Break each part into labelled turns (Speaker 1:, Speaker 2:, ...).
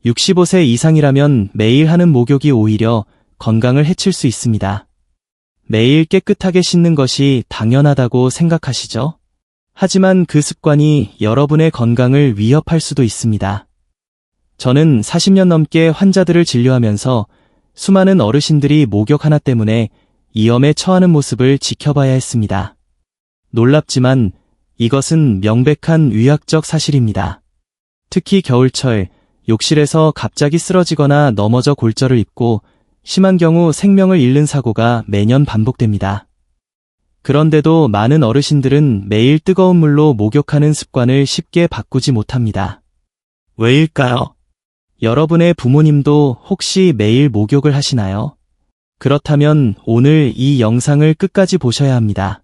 Speaker 1: 65세 이상이라면 매일 하는 목욕이 오히려 건강을 해칠 수 있습니다. 매일 깨끗하게 씻는 것이 당연하다고 생각하시죠? 하지만 그 습관이 여러분의 건강을 위협할 수도 있습니다. 저는 40년 넘게 환자들을 진료하면서 수많은 어르신들이 목욕 하나 때문에 위험에 처하는 모습을 지켜봐야 했습니다. 놀랍지만 이것은 명백한 의학적 사실입니다. 특히 겨울철, 욕실에서 갑자기 쓰러지거나 넘어져 골절을 입고 심한 경우 생명을 잃는 사고가 매년 반복됩니다. 그런데도 많은 어르신들은 매일 뜨거운 물로 목욕하는 습관을 쉽게 바꾸지 못합니다. 왜일까요? 여러분의 부모님도 혹시 매일 목욕을 하시나요? 그렇다면 오늘 이 영상을 끝까지 보셔야 합니다.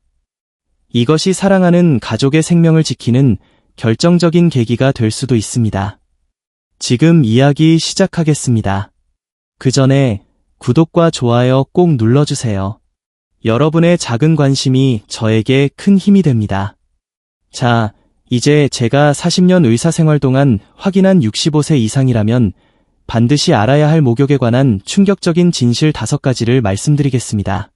Speaker 1: 이것이 사랑하는 가족의 생명을 지키는 결정적인 계기가 될 수도 있습니다. 지금 이야기 시작하겠습니다. 그 전에 구독과 좋아요 꼭 눌러주세요. 여러분의 작은 관심이 저에게 큰 힘이 됩니다. 자, 이제 제가 40년 의사생활 동안 확인한 65세 이상이라면 반드시 알아야 할 목욕에 관한 충격적인 진실 5가지를 말씀드리겠습니다.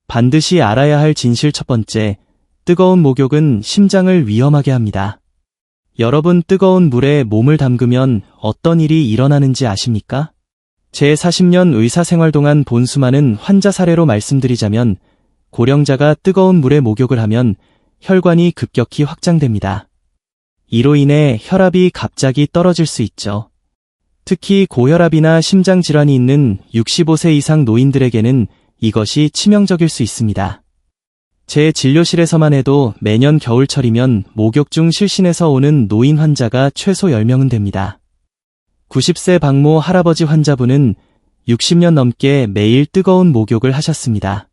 Speaker 1: 반드시 알아야 할 진실 첫 번째, 뜨거운 목욕은 심장을 위험하게 합니다. 여러분 뜨거운 물에 몸을 담그면 어떤 일이 일어나는지 아십니까? 제 40년 의사생활 동안 본 수많은 환자 사례로 말씀드리자면 고령자가 뜨거운 물에 목욕을 하면 혈관이 급격히 확장됩니다. 이로 인해 혈압이 갑자기 떨어질 수 있죠. 특히 고혈압이나 심장질환이 있는 65세 이상 노인들에게는 이것이 치명적일 수 있습니다. 제 진료실에서만 해도 매년 겨울철이면 목욕 중 실신해서 오는 노인 환자가 최소 10명은 됩니다. 90세 박모 할아버지 환자분은 60년 넘게 매일 뜨거운 목욕을 하셨습니다.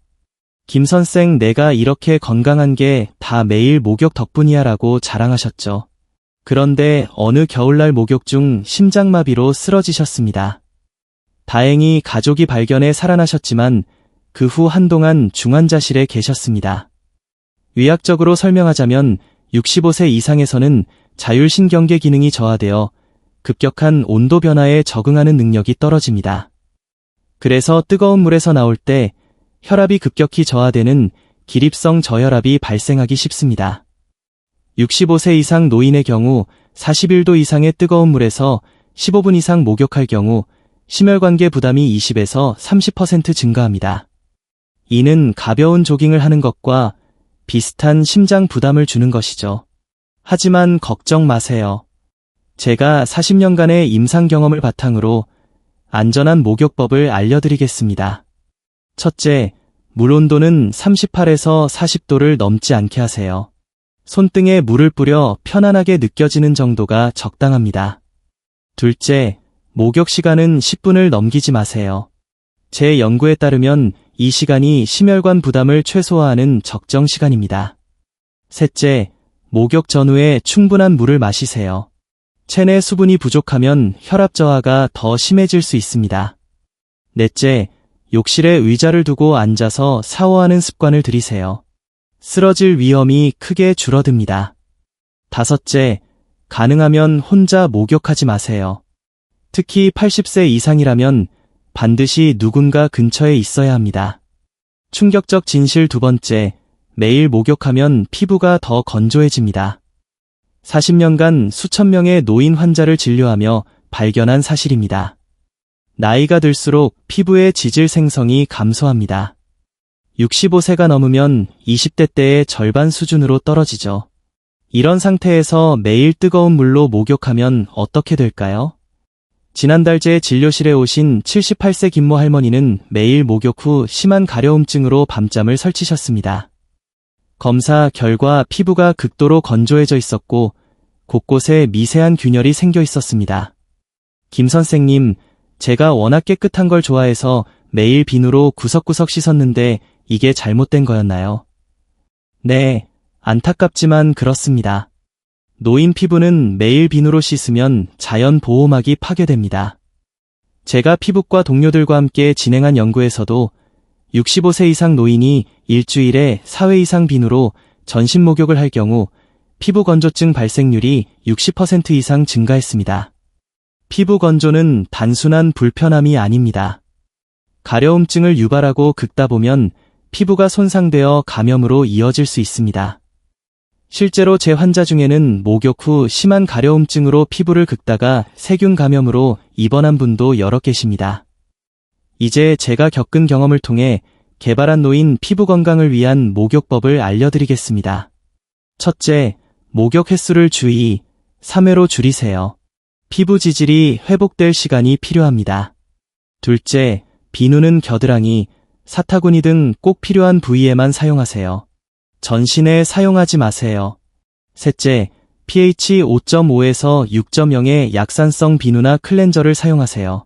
Speaker 1: 김 선생, 내가 이렇게 건강한 게 다 매일 목욕 덕분이야 라고 자랑하셨죠. 그런데 어느 겨울날 목욕 중 심장마비로 쓰러지셨습니다. 다행히 가족이 발견해 살아나셨지만 그 후 한동안 중환자실에 계셨습니다. 의학적으로 설명하자면 65세 이상에서는 자율신경계 기능이 저하되어 급격한 온도 변화에 적응하는 능력이 떨어집니다. 그래서 뜨거운 물에서 나올 때 혈압이 급격히 저하되는 기립성 저혈압이 발생하기 쉽습니다. 65세 이상 노인의 경우 41도 이상의 뜨거운 물에서 15분 이상 목욕할 경우 심혈관계 부담이 20에서 30% 증가합니다. 이는 가벼운 조깅을 하는 것과 비슷한 심장 부담을 주는 것이죠. 하지만 걱정 마세요. 제가 40년간의 임상 경험을 바탕으로 안전한 목욕법을 알려드리겠습니다. 첫째, 물 온도는 38에서 40도를 넘지 않게 하세요. 손등에 물을 뿌려 편안하게 느껴지는 정도가 적당합니다. 둘째, 목욕 시간은 10분을 넘기지 마세요. 제 연구에 따르면 이 시간이 심혈관 부담을 최소화하는 적정 시간입니다. 셋째, 목욕 전후에 충분한 물을 마시세요. 체내 수분이 부족하면 혈압 저하가 더 심해질 수 있습니다. 넷째, 욕실에 의자를 두고 앉아서 샤워하는 습관을 들이세요. 쓰러질 위험이 크게 줄어듭니다. 다섯째, 가능하면 혼자 목욕하지 마세요. 특히 80세 이상이라면 반드시 누군가 근처에 있어야 합니다. 충격적 진실 두 번째, 매일 목욕하면 피부가 더 건조해집니다. 40년간 수천 명의 노인 환자를 진료하며 발견한 사실입니다. 나이가 들수록 피부의 지질 생성이 감소합니다. 65세가 넘으면 20대 때의 절반 수준으로 떨어지죠. 이런 상태에서 매일 뜨거운 물로 목욕하면 어떻게 될까요? 지난달 제 진료실에 오신 78세 김모 할머니는 매일 목욕 후 심한 가려움증으로 밤잠을 설치셨습니다. 검사 결과 피부가 극도로 건조해져 있었고 곳곳에 미세한 균열이 생겨 있었습니다. 김 선생님, 제가 워낙 깨끗한 걸 좋아해서 매일 비누로 구석구석 씻었는데 이게 잘못된 거였나요? 네, 안타깝지만 그렇습니다. 노인 피부는 매일 비누로 씻으면 자연 보호막이 파괴됩니다. 제가 피부과 동료들과 함께 진행한 연구에서도 65세 이상 노인이 일주일에 4회 이상 비누로 전신 목욕을 할 경우 피부 건조증 발생률이 60% 이상 증가했습니다. 피부 건조는 단순한 불편함이 아닙니다. 가려움증을 유발하고 긁다 보면 피부가 손상되어 감염으로 이어질 수 있습니다. 실제로 제 환자 중에는 목욕 후 심한 가려움증으로 피부를 긁다가 세균 감염으로 입원한 분도 여러 계십니다. 이제 제가 겪은 경험을 통해 개발한 노인 피부 건강을 위한 목욕법을 알려드리겠습니다. 첫째, 목욕 횟수를 주 3회로 줄이세요. 피부 지질이 회복될 시간이 필요합니다. 둘째, 비누는 겨드랑이, 사타구니 등 꼭 필요한 부위에만 사용하세요. 전신에 사용하지 마세요. 셋째, pH 5.5에서 6.0의 약산성 비누나 클렌저를 사용하세요.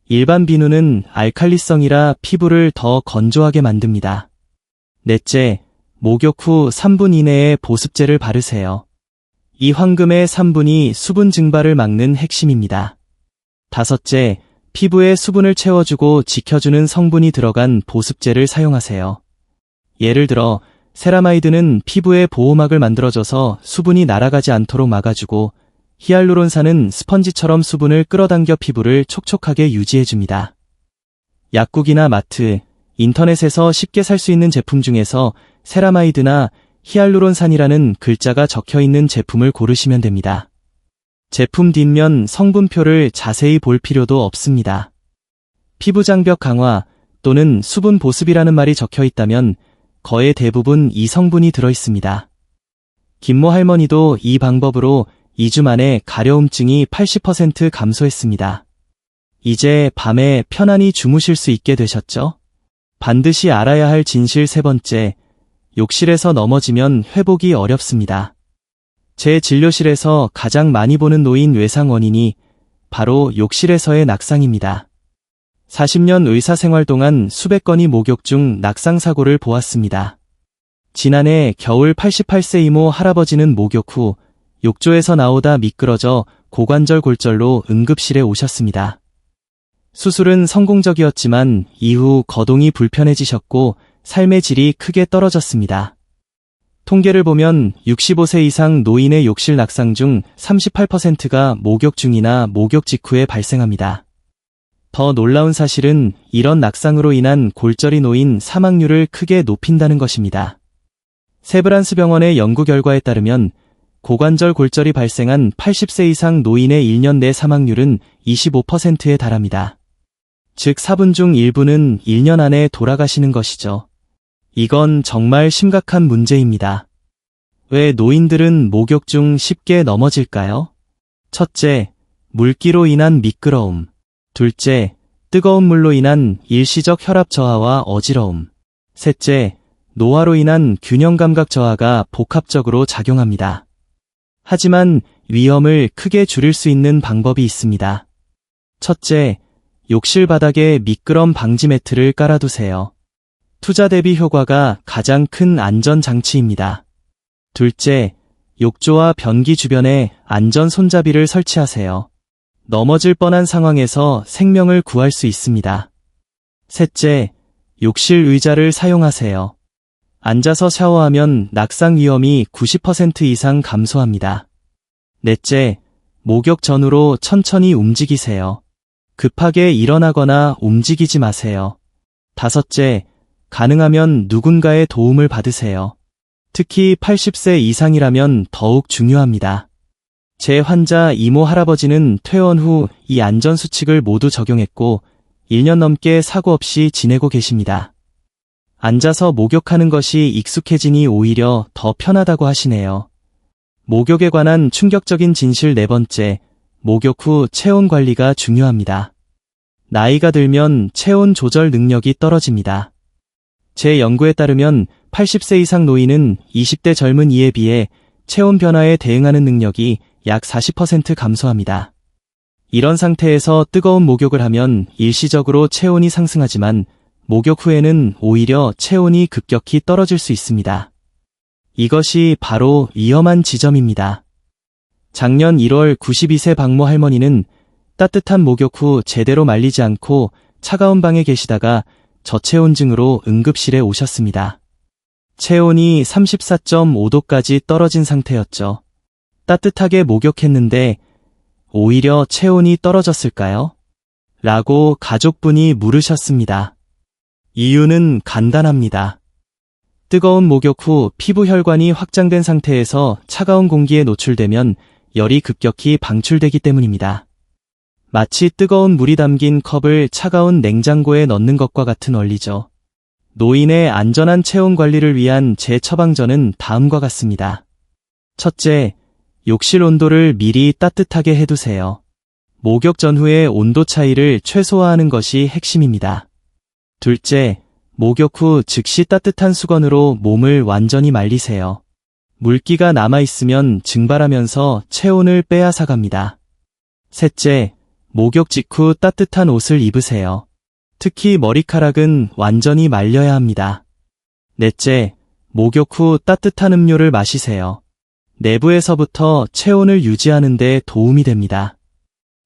Speaker 1: 일반 비누는 알칼리성이라 피부를 더 건조하게 만듭니다. 넷째, 목욕 후 3분 이내에 보습제를 바르세요. 이 황금의 3분이 수분 증발을 막는 핵심입니다. 다섯째, 피부에 수분을 채워주고 지켜주는 성분이 들어간 보습제를 사용하세요. 예를 들어 세라마이드는 피부에 보호막을 만들어줘서 수분이 날아가지 않도록 막아주고, 히알루론산은 스펀지처럼 수분을 끌어당겨 피부를 촉촉하게 유지해줍니다. 약국이나 마트, 인터넷에서 쉽게 살 수 있는 제품 중에서 세라마이드나 히알루론산이라는 글자가 적혀있는 제품을 고르시면 됩니다. 제품 뒷면 성분표를 자세히 볼 필요도 없습니다. 피부 장벽 강화 또는 수분 보습이라는 말이 적혀있다면 거의 대부분 이 성분이 들어있습니다. 김모 할머니도 이 방법으로 2주 만에 가려움증이 80% 감소했습니다. 이제 밤에 편안히 주무실 수 있게 되셨죠? 반드시 알아야 할 진실 세 번째, 욕실에서 넘어지면 회복이 어렵습니다. 제 진료실에서 가장 많이 보는 노인 외상 원인이 바로 욕실에서의 낙상입니다. 40년 의사생활 동안 수백 건의 목욕 중 낙상 사고를 보았습니다. 지난해 겨울 88세 이모 할아버지는 목욕 후 욕조에서 나오다 미끄러져 고관절 골절로 응급실에 오셨습니다. 수술은 성공적이었지만 이후 거동이 불편해지셨고 삶의 질이 크게 떨어졌습니다. 통계를 보면 65세 이상 노인의 욕실 낙상 중 38%가 목욕 중이나 목욕 직후에 발생합니다. 더 놀라운 사실은 이런 낙상으로 인한 골절이 노인 사망률을 크게 높인다는 것입니다. 세브란스 병원의 연구 결과에 따르면 고관절 골절이 발생한 80세 이상 노인의 1년 내 사망률은 25%에 달합니다. 즉 4분 중 1분은 1년 안에 돌아가시는 것이죠. 이건 정말 심각한 문제입니다. 왜 노인들은 목욕 중 쉽게 넘어질까요? 첫째, 물기로 인한 미끄러움. 둘째, 뜨거운 물로 인한 일시적 혈압 저하와 어지러움. 셋째, 노화로 인한 균형 감각 저하가 복합적으로 작용합니다. 하지만 위험을 크게 줄일 수 있는 방법이 있습니다. 첫째, 욕실 바닥에 미끄럼 방지 매트를 깔아두세요. 투자 대비 효과가 가장 큰 안전 장치입니다. 둘째, 욕조와 변기 주변에 안전 손잡이를 설치하세요. 넘어질 뻔한 상황에서 생명을 구할 수 있습니다. 셋째, 욕실 의자를 사용하세요. 앉아서 샤워하면 낙상 위험이 90% 이상 감소합니다. 넷째, 목욕 전후로 천천히 움직이세요. 급하게 일어나거나 움직이지 마세요. 다섯째, 가능하면 누군가의 도움을 받으세요. 특히 80세 이상이라면 더욱 중요합니다. 제 환자 이모 할아버지는 퇴원 후 이 안전수칙을 모두 적용했고 1년 넘게 사고 없이 지내고 계십니다. 앉아서 목욕하는 것이 익숙해지니 오히려 더 편하다고 하시네요. 목욕에 관한 충격적인 진실 네 번째, 목욕 후 체온 관리가 중요합니다. 나이가 들면 체온 조절 능력이 떨어집니다. 제 연구에 따르면 80세 이상 노인은 20대 젊은 이에 비해 체온 변화에 대응하는 능력이 약 40% 감소합니다. 이런 상태에서 뜨거운 목욕을 하면 일시적으로 체온이 상승하지만 목욕 후에는 오히려 체온이 급격히 떨어질 수 있습니다. 이것이 바로 위험한 지점입니다. 작년 1월 92세 박모 할머니는 따뜻한 목욕 후 제대로 말리지 않고 차가운 방에 계시다가 저체온증으로 응급실에 오셨습니다. 체온이 34.5도까지 떨어진 상태였죠. 따뜻하게 목욕했는데 오히려 체온이 떨어졌을까요? 라고 가족분이 물으셨습니다. 이유는 간단합니다. 뜨거운 목욕 후 피부 혈관이 확장된 상태에서 차가운 공기에 노출되면 열이 급격히 방출되기 때문입니다. 마치 뜨거운 물이 담긴 컵을 차가운 냉장고에 넣는 것과 같은 원리죠. 노인의 안전한 체온 관리를 위한 제 처방전은 다음과 같습니다. 첫째, 욕실 온도를 미리 따뜻하게 해두세요. 목욕 전후의 온도 차이를 최소화하는 것이 핵심입니다. 둘째, 목욕 후 즉시 따뜻한 수건으로 몸을 완전히 말리세요. 물기가 남아있으면 증발하면서 체온을 빼앗아갑니다. 셋째, 목욕 직후 따뜻한 옷을 입으세요. 특히 머리카락은 완전히 말려야 합니다. 넷째, 목욕 후 따뜻한 음료를 마시세요. 내부에서부터 체온을 유지하는 데 도움이 됩니다.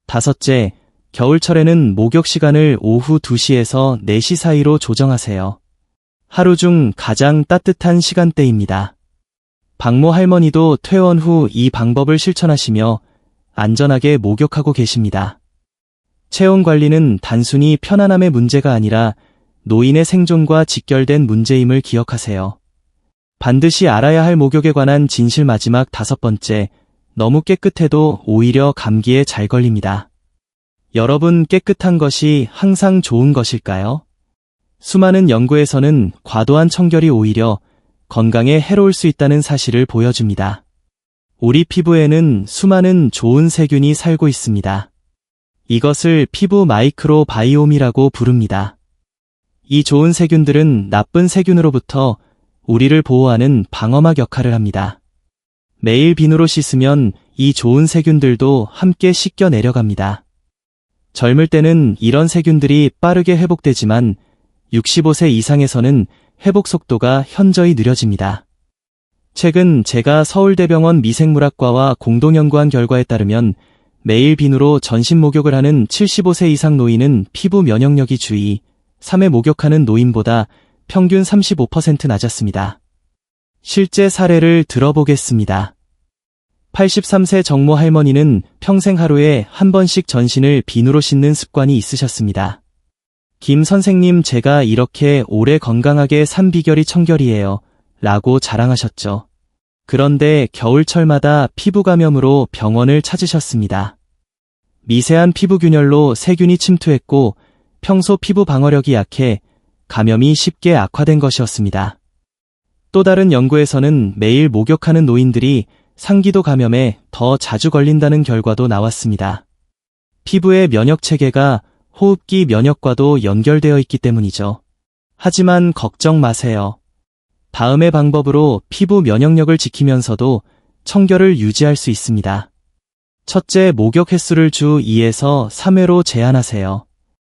Speaker 1: 다섯째, 겨울철에는 목욕 시간을 오후 2시에서 4시 사이로 조정하세요. 하루 중 가장 따뜻한 시간대입니다. 박모 할머니도 퇴원 후 이 방법을 실천하시며 안전하게 목욕하고 계십니다. 체온 관리는 단순히 편안함의 문제가 아니라 노인의 생존과 직결된 문제임을 기억하세요. 반드시 알아야 할 목욕에 관한 진실 마지막 5번째, 너무 깨끗해도 오히려 감기에 잘 걸립니다. 여러분, 깨끗한 것이 항상 좋은 것일까요? 수많은 연구에서는 과도한 청결이 오히려 건강에 해로울 수 있다는 사실을 보여줍니다. 우리 피부에는 수많은 좋은 세균이 살고 있습니다. 이것을 피부 마이크로 바이옴이라고 부릅니다. 이 좋은 세균들은 나쁜 세균으로부터 우리를 보호하는 방어막 역할을 합니다. 매일 비누로 씻으면 이 좋은 세균들도 함께 씻겨 내려갑니다. 젊을 때는 이런 세균들이 빠르게 회복되지만 65세 이상에서는 회복 속도가 현저히 느려집니다. 최근 제가 서울대병원 미생물학과와 공동 연구한 결과에 따르면 매일 비누로 전신 목욕을 하는 75세 이상 노인은 피부 면역력이 주의 3회 목욕하는 노인보다 평균 35% 낮았습니다. 실제 사례를 들어보겠습니다. 83세 정모 할머니는 평생 하루에 한 번씩 전신을 비누로 씻는 습관이 있으셨습니다. 김 선생님, 제가 이렇게 오래 건강하게 산 비결이 청결이에요. 라고 자랑하셨죠. 그런데 겨울철마다 피부 감염으로 병원을 찾으셨습니다. 미세한 피부 균열로 세균이 침투했고 평소 피부 방어력이 약해 감염이 쉽게 악화된 것이었습니다. 또 다른 연구에서는 매일 목욕하는 노인들이 상기도 감염에 더 자주 걸린다는 결과도 나왔습니다. 피부의 면역 체계가 호흡기 면역과도 연결되어 있기 때문이죠. 하지만 걱정 마세요. 다음의 방법으로 피부 면역력을 지키면서도 청결을 유지할 수 있습니다. 첫째, 목욕 횟수를 주 2에서 3회로 제한하세요.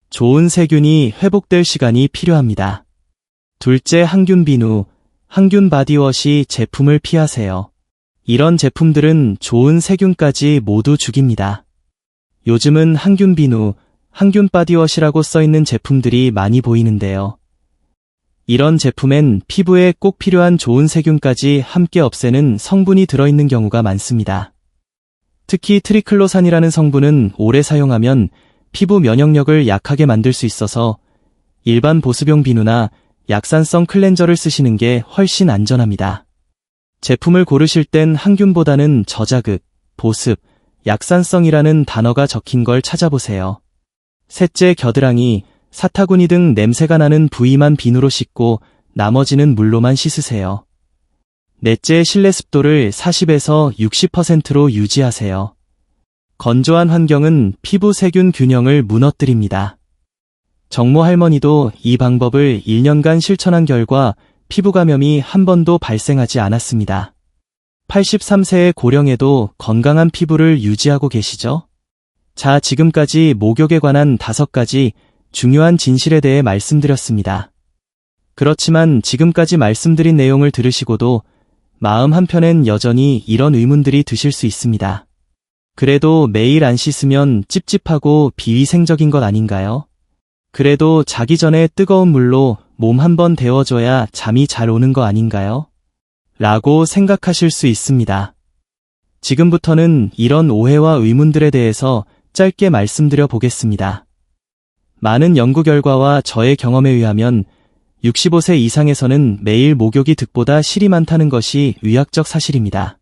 Speaker 1: 좋은 세균이 회복될 시간이 필요합니다. 둘째, 항균 비누, 항균 바디워시 제품을 피하세요. 이런 제품들은 좋은 세균까지 모두 죽입니다. 요즘은 항균 비누, 항균 바디워시라고 써있는 제품들이 많이 보이는데요. 이런 제품엔 피부에 꼭 필요한 좋은 세균까지 함께 없애는 성분이 들어있는 경우가 많습니다. 특히 트리클로산이라는 성분은 오래 사용하면 피부 면역력을 약하게 만들 수 있어서 일반 보습용 비누나 약산성 클렌저를 쓰시는 게 훨씬 안전합니다. 제품을 고르실 땐 항균보다는 저자극, 보습, 약산성이라는 단어가 적힌 걸 찾아보세요. 셋째, 겨드랑이, 사타구니 등 냄새가 나는 부위만 비누로 씻고 나머지는 물로만 씻으세요. 넷째, 실내 습도를 40에서 60%로 유지하세요. 건조한 환경은 피부 세균 균형을 무너뜨립니다. 정모 할머니도 이 방법을 1년간 실천한 결과 피부 감염이 한 번도 발생하지 않았습니다. 83세의 고령에도 건강한 피부를 유지하고 계시죠? 자, 지금까지 목욕에 관한 5가지 중요한 진실에 대해 말씀드렸습니다. 그렇지만 지금까지 말씀드린 내용을 들으시고도 마음 한편엔 여전히 이런 의문들이 드실 수 있습니다. 그래도 매일 안 씻으면 찝찝하고 비위생적인 것 아닌가요? 그래도 자기 전에 뜨거운 물로 몸 한번 데워줘야 잠이 잘 오는 거 아닌가요? 라고 생각하실 수 있습니다. 지금부터는 이런 오해와 의문들에 대해서 짧게 말씀드려 보겠습니다. 많은 연구 결과와 저의 경험에 의하면 65세 이상에서는 매일 목욕이 득보다 실이 많다는 것이 의학적 사실입니다.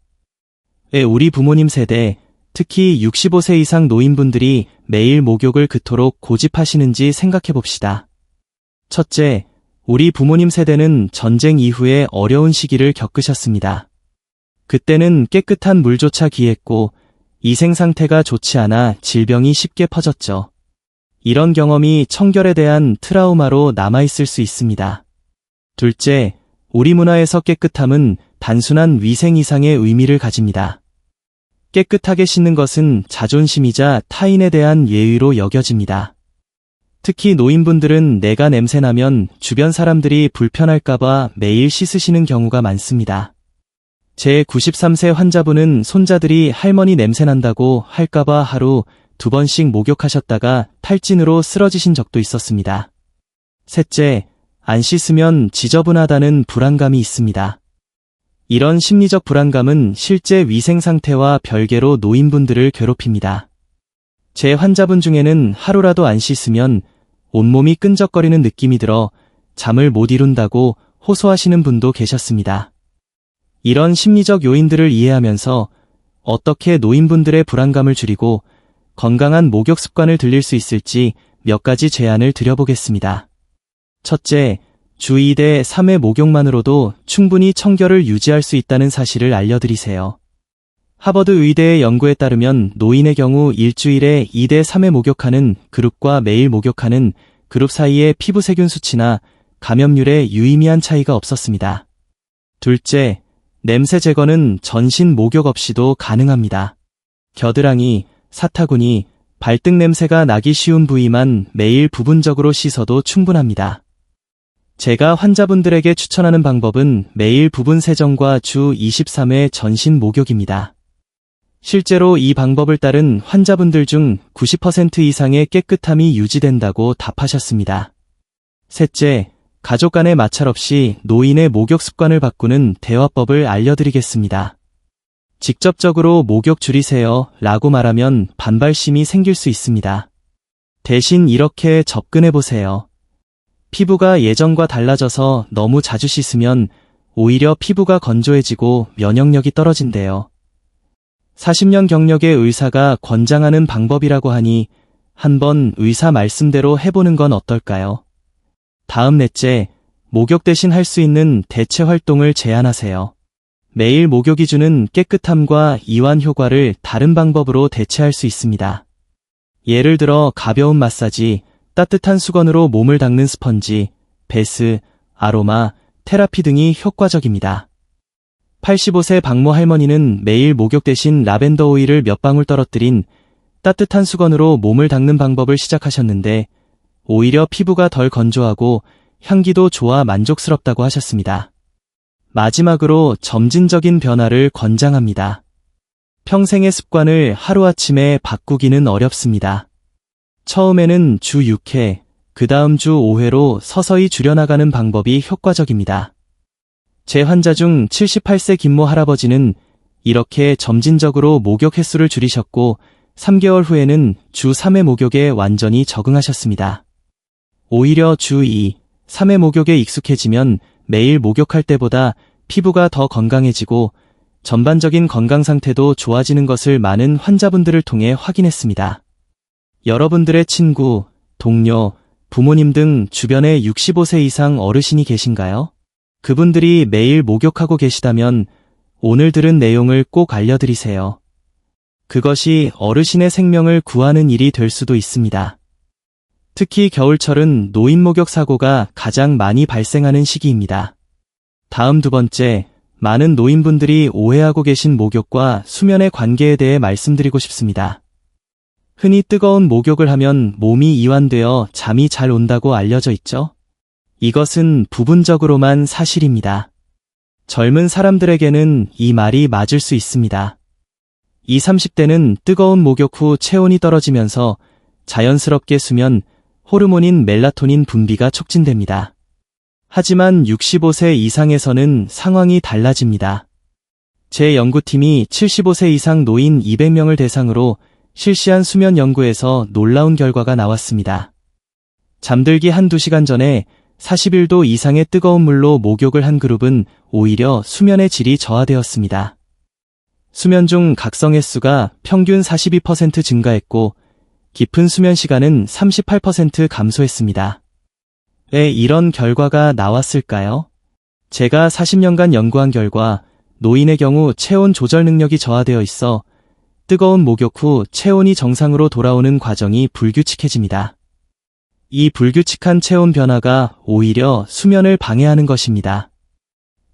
Speaker 1: 왜 우리 부모님 세대, 특히 65세 이상 노인분들이 매일 목욕을 그토록 고집하시는지 생각해 봅시다. 첫째, 우리 부모님 세대는 전쟁 이후에 어려운 시기를 겪으셨습니다. 그때는 깨끗한 물조차 귀했고 위생 상태가 좋지 않아 질병이 쉽게 퍼졌죠. 이런 경험이 청결에 대한 트라우마로 남아있을 수 있습니다. 둘째, 우리 문화에서 깨끗함은 단순한 위생 이상의 의미를 가집니다. 깨끗하게 씻는 것은 자존심이자 타인에 대한 예의로 여겨집니다. 특히 노인분들은 내가 냄새나면 주변 사람들이 불편할까봐 매일 씻으시는 경우가 많습니다. 제 93세 환자분은 손자들이 할머니 냄새난다고 할까봐 하루 2번씩 목욕하셨다가 탈진으로 쓰러지신 적도 있었습니다. 셋째, 안 씻으면 지저분하다는 불안감이 있습니다. 이런 심리적 불안감은 실제 위생 상태와 별개로 노인분들을 괴롭힙니다. 제 환자분 중에는 하루라도 안 씻으면 온몸이 끈적거리는 느낌이 들어 잠을 못 이룬다고 호소하시는 분도 계셨습니다. 이런 심리적 요인들을 이해하면서 어떻게 노인분들의 불안감을 줄이고 건강한 목욕 습관을 들릴 수 있을지 몇 가지 제안을 드려보겠습니다. 첫째, 주 2대 3회 목욕만으로도 충분히 청결을 유지할 수 있다는 사실을 알려드리세요. 하버드 의대의 연구에 따르면 노인의 경우 일주일에 2대 3회 목욕하는 그룹과 매일 목욕하는 그룹 사이의 피부 세균 수치나 감염률에 유의미한 차이가 없었습니다. 둘째, 냄새 제거는 전신 목욕 없이도 가능합니다. 겨드랑이, 사타구니, 발등 냄새가 나기 쉬운 부위만 매일 부분적으로 씻어도 충분합니다. 제가 환자분들에게 추천하는 방법은 매일 부분 세정과 주 23회 전신 목욕입니다. 실제로 이 방법을 따른 환자분들 중 90% 이상의 깨끗함이 유지된다고 답하셨습니다. 셋째, 가족 간의 마찰 없이 노인의 목욕 습관을 바꾸는 대화법을 알려드리겠습니다. 직접적으로 목욕 줄이세요 라고 말하면 반발심이 생길 수 있습니다. 대신 이렇게 접근해보세요. 피부가 예전과 달라져서 너무 자주 씻으면 오히려 피부가 건조해지고 면역력이 떨어진대요. 40년 경력의 의사가 권장하는 방법이라고 하니 한번 의사 말씀대로 해보는 건 어떨까요? 다음 넷째, 목욕 대신 할 수 있는 대체 활동을 제안하세요. 매일 목욕이 주는 깨끗함과 이완 효과를 다른 방법으로 대체할 수 있습니다. 예를 들어 가벼운 마사지, 따뜻한 수건으로 몸을 닦는 스펀지, 베스, 아로마, 테라피 등이 효과적입니다. 85세 박모 할머니는 매일 목욕 대신 라벤더 오일을 몇 방울 떨어뜨린 따뜻한 수건으로 몸을 닦는 방법을 시작하셨는데 오히려 피부가 덜 건조하고 향기도 좋아 만족스럽다고 하셨습니다. 마지막으로 점진적인 변화를 권장합니다. 평생의 습관을 하루아침에 바꾸기는 어렵습니다. 처음에는 주 6회, 그 다음 주 5회로 서서히 줄여나가는 방법이 효과적입니다. 제 환자 중 78세 김모 할아버지는 이렇게 점진적으로 목욕 횟수를 줄이셨고 3개월 후에는 주 3회 목욕에 완전히 적응하셨습니다. 오히려 주 2, 3회 목욕에 익숙해지면 매일 목욕할 때보다 피부가 더 건강해지고 전반적인 건강 상태도 좋아지는 것을 많은 환자분들을 통해 확인했습니다. 여러분들의 친구, 동료, 부모님 등 주변에 65세 이상 어르신이 계신가요? 그분들이 매일 목욕하고 계시다면 오늘 들은 내용을 꼭 알려드리세요. 그것이 어르신의 생명을 구하는 일이 될 수도 있습니다. 특히 겨울철은 노인 목욕 사고가 가장 많이 발생하는 시기입니다. 다음 두 번째, 많은 노인분들이 오해하고 계신 목욕과 수면의 관계에 대해 말씀드리고 싶습니다. 흔히 뜨거운 목욕을 하면 몸이 이완되어 잠이 잘 온다고 알려져 있죠? 이것은 부분적으로만 사실입니다. 젊은 사람들에게는 이 말이 맞을 수 있습니다. 20, 30대는 뜨거운 목욕 후 체온이 떨어지면서 자연스럽게 수면, 호르몬인 멜라토닌 분비가 촉진됩니다. 하지만 65세 이상에서는 상황이 달라집니다. 제 연구팀이 75세 이상 노인 200명을 대상으로 실시한 수면 연구에서 놀라운 결과가 나왔습니다. 잠들기 한두 시간 전에 41도 이상의 뜨거운 물로 목욕을 한 그룹은 오히려 수면의 질이 저하되었습니다. 수면 중 각성 횟수가 평균 42% 증가했고 깊은 수면 시간은 38% 감소했습니다. 왜 이런 결과가 나왔을까요? 제가 40년간 연구한 결과 노인의 경우 체온 조절 능력이 저하되어 있어 뜨거운 목욕 후 체온이 정상으로 돌아오는 과정이 불규칙해집니다. 이 불규칙한 체온 변화가 오히려 수면을 방해하는 것입니다.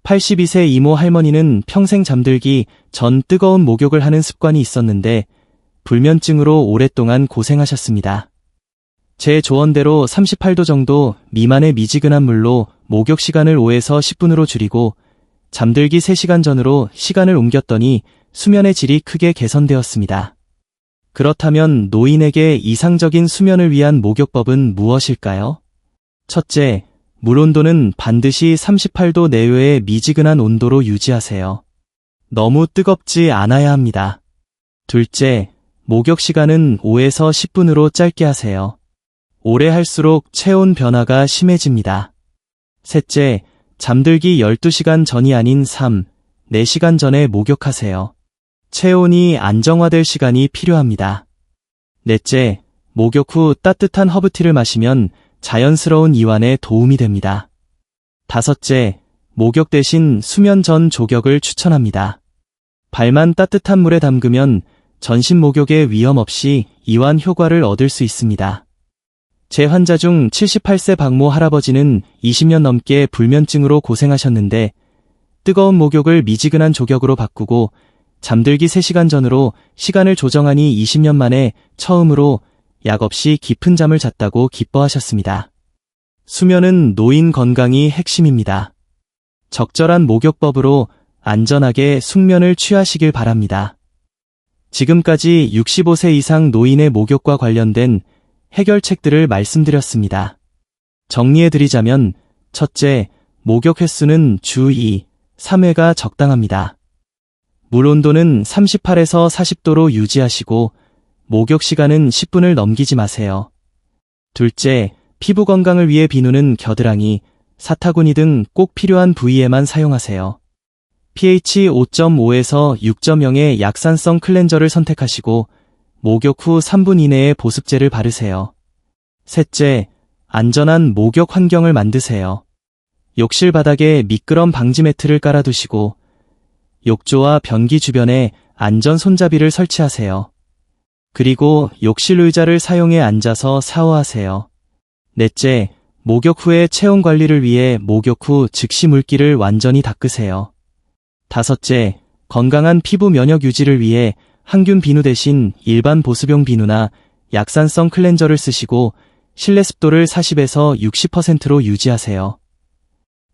Speaker 1: 82세 이모 할머니는 평생 잠들기 전 뜨거운 목욕을 하는 습관이 있었는데 불면증으로 오랫동안 고생하셨습니다. 제 조언대로 38도 정도 미만의 미지근한 물로 목욕 시간을 5에서 10분으로 줄이고 잠들기 3시간 전으로 시간을 옮겼더니 수면의 질이 크게 개선되었습니다. 그렇다면 노인에게 이상적인 수면을 위한 목욕법은 무엇일까요? 첫째, 물 온도는 반드시 38도 내외의 미지근한 온도로 유지하세요. 너무 뜨겁지 않아야 합니다. 둘째, 목욕 시간은 5에서 10분으로 짧게 하세요. 오래 할수록 체온 변화가 심해집니다. 셋째, 잠들기 12시간 전이 아닌 4시간 전에 목욕하세요. 체온이 안정화될 시간이 필요합니다. 넷째, 목욕 후 따뜻한 허브티를 마시면 자연스러운 이완에 도움이 됩니다. 다섯째, 목욕 대신 수면 전 조격을 추천합니다. 발만 따뜻한 물에 담그면 전신 목욕에 위험 없이 이완 효과를 얻을 수 있습니다. 제 환자 중 78세 박모 할아버지는 20년 넘게 불면증으로 고생하셨는데 뜨거운 목욕을 미지근한 조격으로 바꾸고 잠들기 3시간 전으로 시간을 조정하니 20년 만에 처음으로 약 없이 깊은 잠을 잤다고 기뻐하셨습니다. 수면은 노인 건강이 핵심입니다. 적절한 목욕법으로 안전하게 숙면을 취하시길 바랍니다. 지금까지 65세 이상 노인의 목욕과 관련된 해결책들을 말씀드렸습니다. 정리해드리자면 첫째, 목욕 횟수는 주 2, 3회가 적당합니다. 물 온도는 38에서 40도로 유지하시고 목욕 시간은 10분을 넘기지 마세요. 둘째, 피부 건강을 위해 비누는 겨드랑이, 사타구니 등 꼭 필요한 부위에만 사용하세요. pH 5.5에서 6.0의 약산성 클렌저를 선택하시고 목욕 후 3분 이내에 보습제를 바르세요. 셋째, 안전한 목욕 환경을 만드세요. 욕실 바닥에 미끄럼 방지 매트를 깔아두시고 욕조와 변기 주변에 안전 손잡이를 설치하세요. 그리고 욕실 의자를 사용해 앉아서 샤워하세요. 넷째, 목욕 후의 체온 관리를 위해 목욕 후 즉시 물기를 완전히 닦으세요. 다섯째, 건강한 피부 면역 유지를 위해 항균 비누 대신 일반 보습용 비누나 약산성 클렌저를 쓰시고 실내 습도를 40에서 60%로 유지하세요.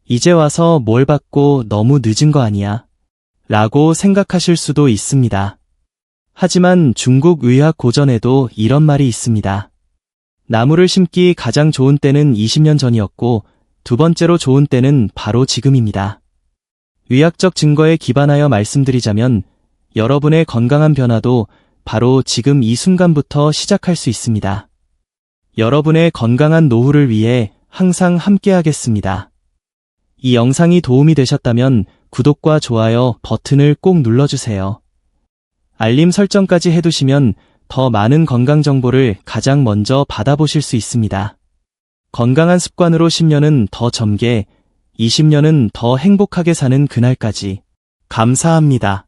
Speaker 1: 이제 와서 뭘 받고 너무 늦은 거 아니야? 라고 생각하실 수도 있습니다. 하지만 중국 의학 고전에도 이런 말이 있습니다. 나무를 심기 가장 좋은 때는 20년 전이었고 두 번째로 좋은 때는 바로 지금입니다. 의학적 증거에 기반하여 말씀드리자면 여러분의 건강한 변화도 바로 지금 이 순간부터 시작할 수 있습니다. 여러분의 건강한 노후를 위해 항상 함께하겠습니다. 이 영상이 도움이 되셨다면 구독과 좋아요 버튼을 꼭 눌러주세요. 알림 설정까지 해두시면 더 많은 건강 정보를 가장 먼저 받아보실 수 있습니다. 건강한 습관으로 10년은 더 젊게, 20년은 더 행복하게 사는 그날까지. 감사합니다.